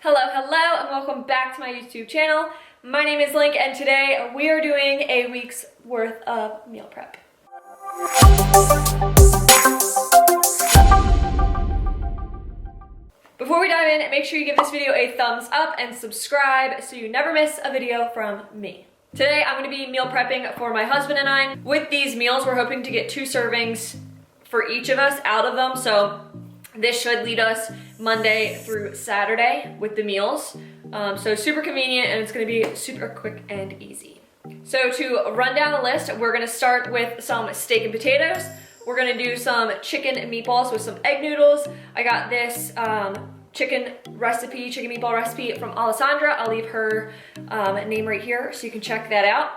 Hello, hello, and welcome back to my YouTube channel. My name is Link, and today we are doing a week's worth of meal prep. Before we dive in, make sure you give this video a thumbs up and subscribe so you never miss a video from me. Today I'm going to be meal prepping for my husband and I. With these meals, we're hoping to get 2 servings for each of us out of them, so this should lead us Monday through Saturday with the meals. So super convenient, and it's gonna be super quick and easy. So to run down the list, we're gonna start with some steak and potatoes. We're gonna do some chicken meatballs with some egg noodles. I got this chicken meatball recipe from Alessandra. I'll leave her name right here so you can check that out.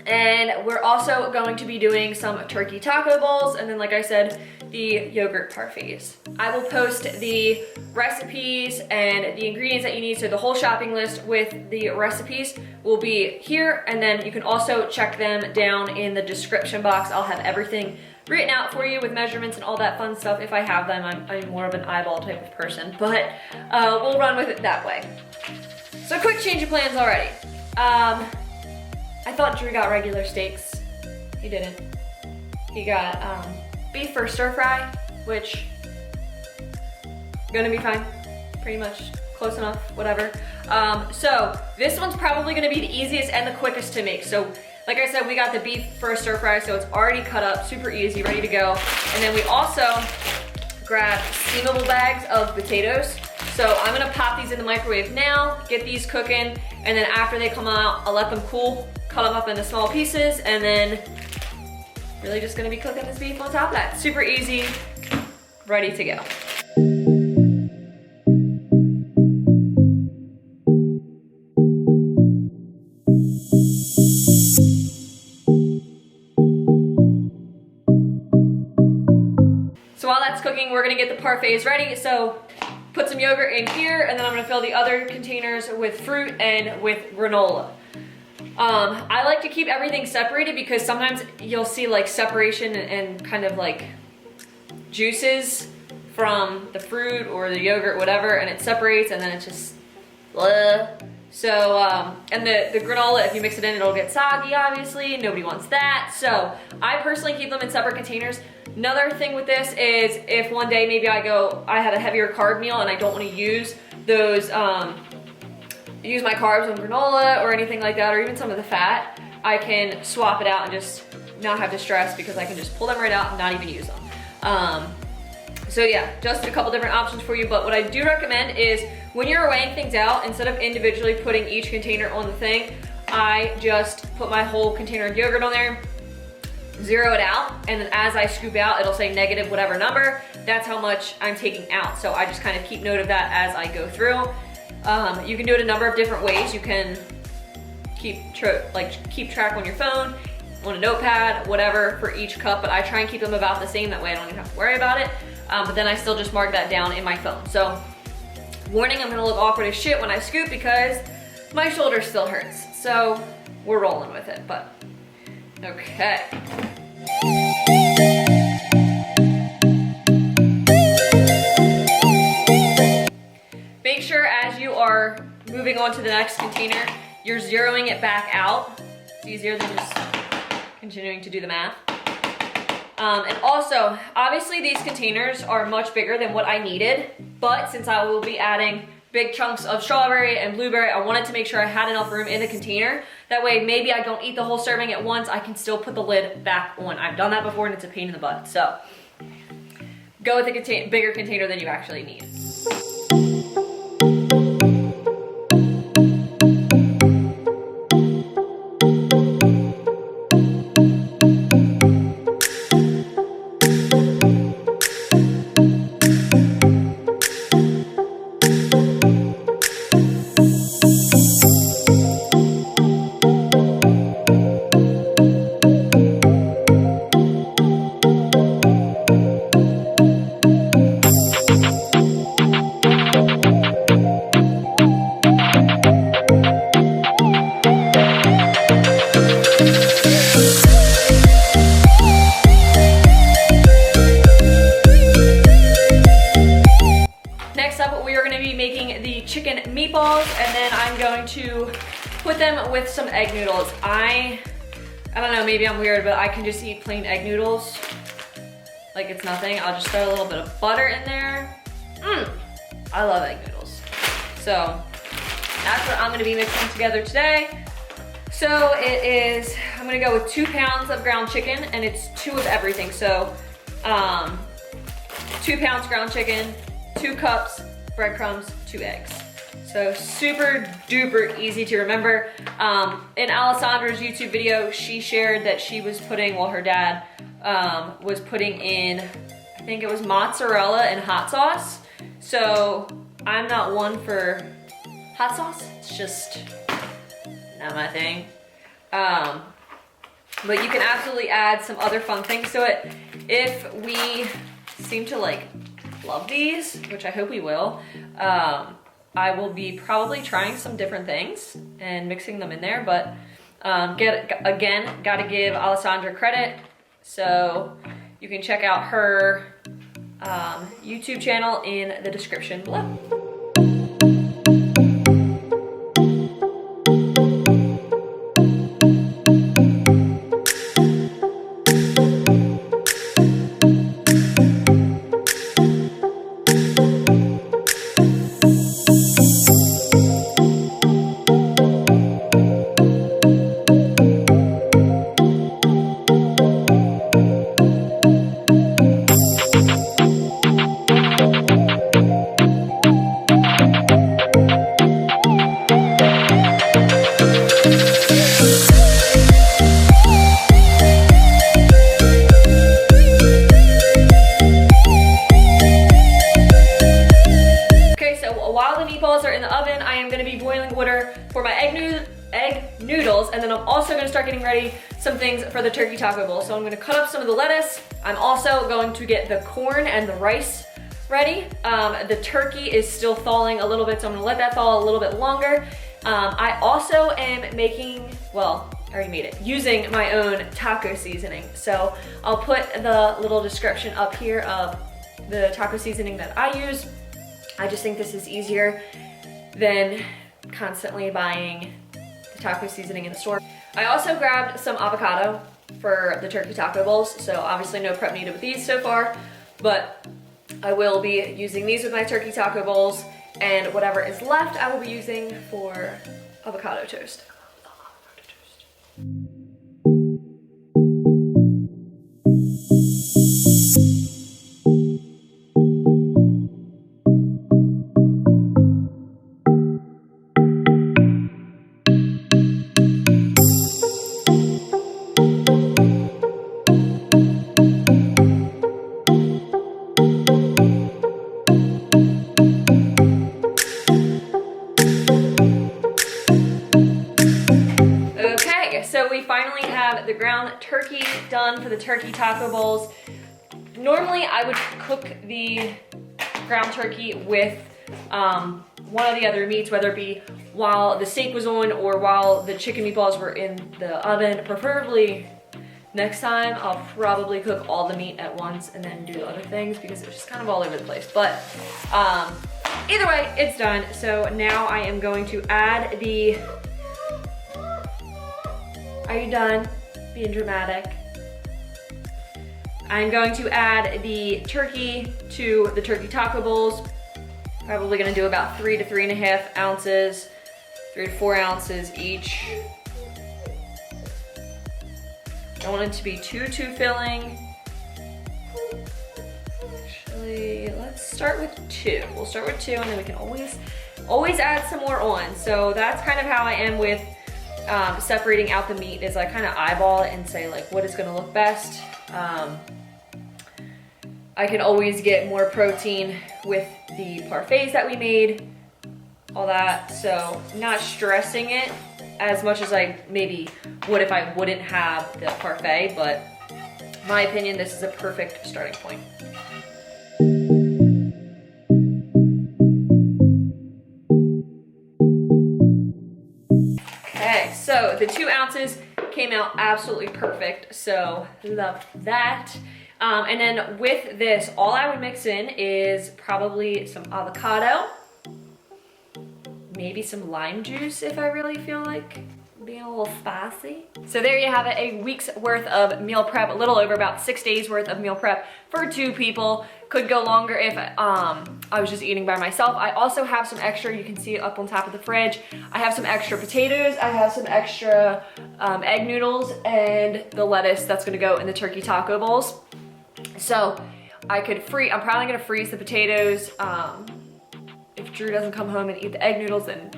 And we're also going to be doing some turkey taco bowls, and then like I said, the yogurt parfaits. I will post the recipes and the ingredients that you need, so the whole shopping list with the recipes will be here, and then you can also check them down in the description box. I'll have everything written out for you with measurements and all that fun stuff if I have them. I'm more of an eyeball type of person, but we'll run with it that way. So quick change of plans already. I thought Drew got regular steaks. He didn't. He got beef for stir fry, which gonna be fine, pretty much close enough, whatever. So this one's probably gonna be the easiest and the quickest to make. So like I said, we got the beef for a stir fry, so it's already cut up, super easy, ready to go. And then we also grabbed steamable bags of potatoes. So I'm gonna pop these in the microwave now, get these cooking, and then after they come out, I'll let them cool, cut them up into small pieces, and then really just gonna be cooking this beef on top of that. Super easy, ready to go. So while that's cooking, we're gonna get the parfaits ready. So put some yogurt in here, and then I'm gonna fill the other containers with fruit and with granola. I like to keep everything separated because sometimes you'll see like separation and kind of like juices from the fruit or the yogurt, whatever, and it separates and then it's just blah. So, and the granola, if you mix it in, it'll get soggy, obviously. Nobody wants that. So I personally keep them in separate containers. Another thing with this is if one day maybe I had a heavier carb meal and I don't want to use those, use my carbs on granola or anything like that, or even some of the fat, I can swap it out and just not have to stress because I can just pull them right out and not even use them. So yeah, just a couple different options for you, but what I do recommend is when you're weighing things out, instead of individually putting each container on the thing, I just put my whole container of yogurt on there, zero it out, and then as I scoop out, it'll say negative whatever number. That's how much I'm taking out. So I just kind of keep note of that as I go through. You can do it a number of different ways. You can keep track on your phone, on a notepad, whatever, for each cup, but I try and keep them about the same. That way I don't even have to worry about it. But then I still just mark that down in my phone. So warning, I'm gonna look awkward as shit when I scoop because my shoulder still hurts. So we're rolling with it, but okay. Make sure as you are moving on to the next container, you're zeroing it back out. It's easier than just continuing to do the math. And also, obviously these containers are much bigger than what I needed, but since I will be adding big chunks of strawberry and blueberry, I wanted to make sure I had enough room in the container. That way, maybe I don't eat the whole serving at once, I can still put the lid back on. I've done that before and it's a pain in the butt. So go with a bigger container than you actually need. chicken meatballs, and then I'm going to put them with some egg noodles. I don't know, maybe I'm weird, but I can just eat plain egg noodles like it's nothing. I'll just throw a little bit of butter in there. I love egg noodles. So that's what I'm gonna be mixing together today. So it is, I'm gonna go with 2 pounds of ground chicken, and it's 2 of everything. So 2 pounds ground chicken, 2 cups breadcrumbs, 2 eggs. So super duper easy to remember. In Alessandra's YouTube video, she shared that she was putting, well, her dad was putting in, I think it was mozzarella and hot sauce. So I'm not one for hot sauce. It's just not my thing. But you can absolutely add some other fun things to it. If we seem to like love these, which I hope we will, I will be probably trying some different things and mixing them in there, but gotta give Alessandra credit. So you can check out her YouTube channel in the description below. For my egg noodles, and then I'm also gonna start getting ready some things for the turkey taco bowl. So I'm gonna cut up some of the lettuce. I'm also going to get the corn and the rice ready. The turkey is still thawing a little bit, so I'm gonna let that thaw a little bit longer. I also am making, well, I already made it, using my own taco seasoning. So I'll put the little description up here of the taco seasoning that I use. I just think this is easier than constantly buying the taco seasoning in the store. I also grabbed some avocado for the turkey taco bowls, so obviously no prep needed with these so far, but I will be using these with my turkey taco bowls, and whatever is left I will be using for avocado toast. So we finally have the ground turkey done for the turkey taco bowls. Normally I would cook the ground turkey with one of the other meats, whether it be while the steak was on or while the chicken meatballs were in the oven. Preferably next time I'll probably cook all the meat at once and then do the other things because it was just kind of all over the place. But either way, it's done. So now I am going to add the... Are you done being dramatic? I'm going to add the turkey to the turkey taco bowls. Probably gonna do about 3 to 3.5 ounces, 3 to 4 ounces each. Don't want it to be too filling. Actually, let's start with 2. We'll start with 2 and then we can always add some more on. So that's kind of how I am with separating out the meat, is I kind of eyeball it and say like what is gonna look best. I can always get more protein with the parfaits that we made, all that. So not stressing it as much as I maybe would if I wouldn't have the parfait, but in my opinion, this is a perfect starting point. Okay, so the 2 ounces came out absolutely perfect, so love that. And then with this, all I would mix in is probably some avocado. maybe some lime juice if I really feel like being a little spicy. So there you have it, a week's worth of meal prep, a little over about 6 days worth of meal prep for 2 people. Could go longer if I was just eating by myself. I also have some extra, you can see it up on top of the fridge. I have some extra potatoes, I have some extra egg noodles, and the lettuce that's gonna go in the turkey taco bowls. So I'm probably gonna freeze the potatoes. If Drew doesn't come home and eat the egg noodles, then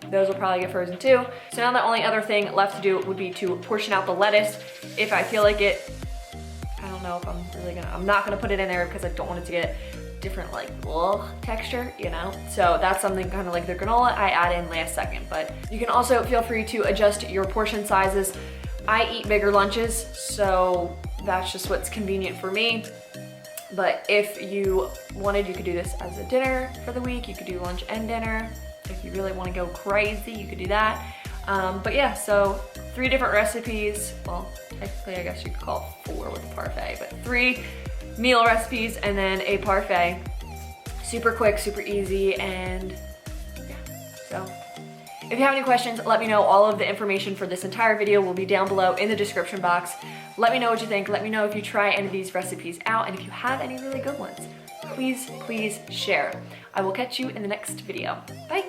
those will probably get frozen too. So now the only other thing left to do would be to portion out the lettuce. If I feel like it, I don't know if I'm not gonna put it in there because I don't want it to get different like texture, you know? So that's something kind of like the granola I add in last second, but you can also feel free to adjust your portion sizes. I eat bigger lunches, so that's just what's convenient for me. But if you wanted, you could do this as a dinner for the week. You could do lunch and dinner. If you really want to go crazy, you could do that. But yeah, so 3 different recipes. Well, technically I guess you could call it 4 with a parfait, but 3 meal recipes and then a parfait. Super quick, super easy, and yeah, so. If you have any questions, let me know. All of the information for this entire video will be down below in the description box. Let me know what you think. Let me know if you try any of these recipes out, and if you have any really good ones, please share. I will catch you in the next video. Bye.